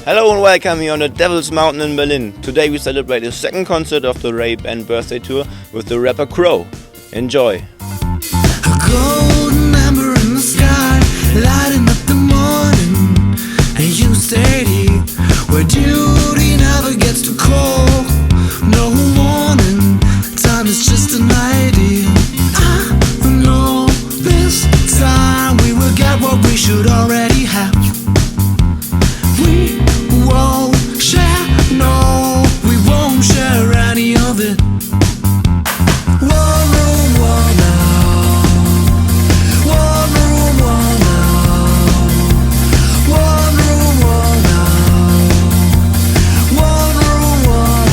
Hello and welcome here on the Devil's Mountain in Berlin. Today we celebrate the second concert of the Ray Band birthday tour with the rapper Crow. Enjoy! A golden amber in the sky, lighting up the morning, and you stayed here where duty never gets too cold. No warning, time is just an idea. I know this time we will get what we should already have. We won't share, no, we won't share any of it. One room, one now. One room, one now. One room, one now. One room, one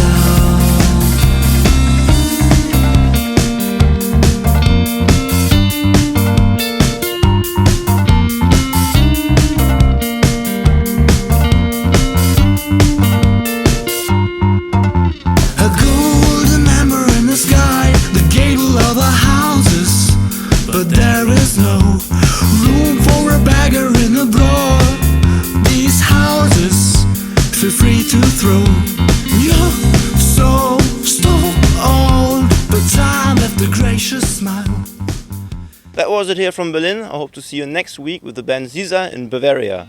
A golden amber in the sky, the gable of our houses, but there is no room for a beggar in the broad. These houses feel free to throw. You're so old, but time left a gracious smile. That was it here from Berlin. I hope to see you next week with the band Caesar in Bavaria.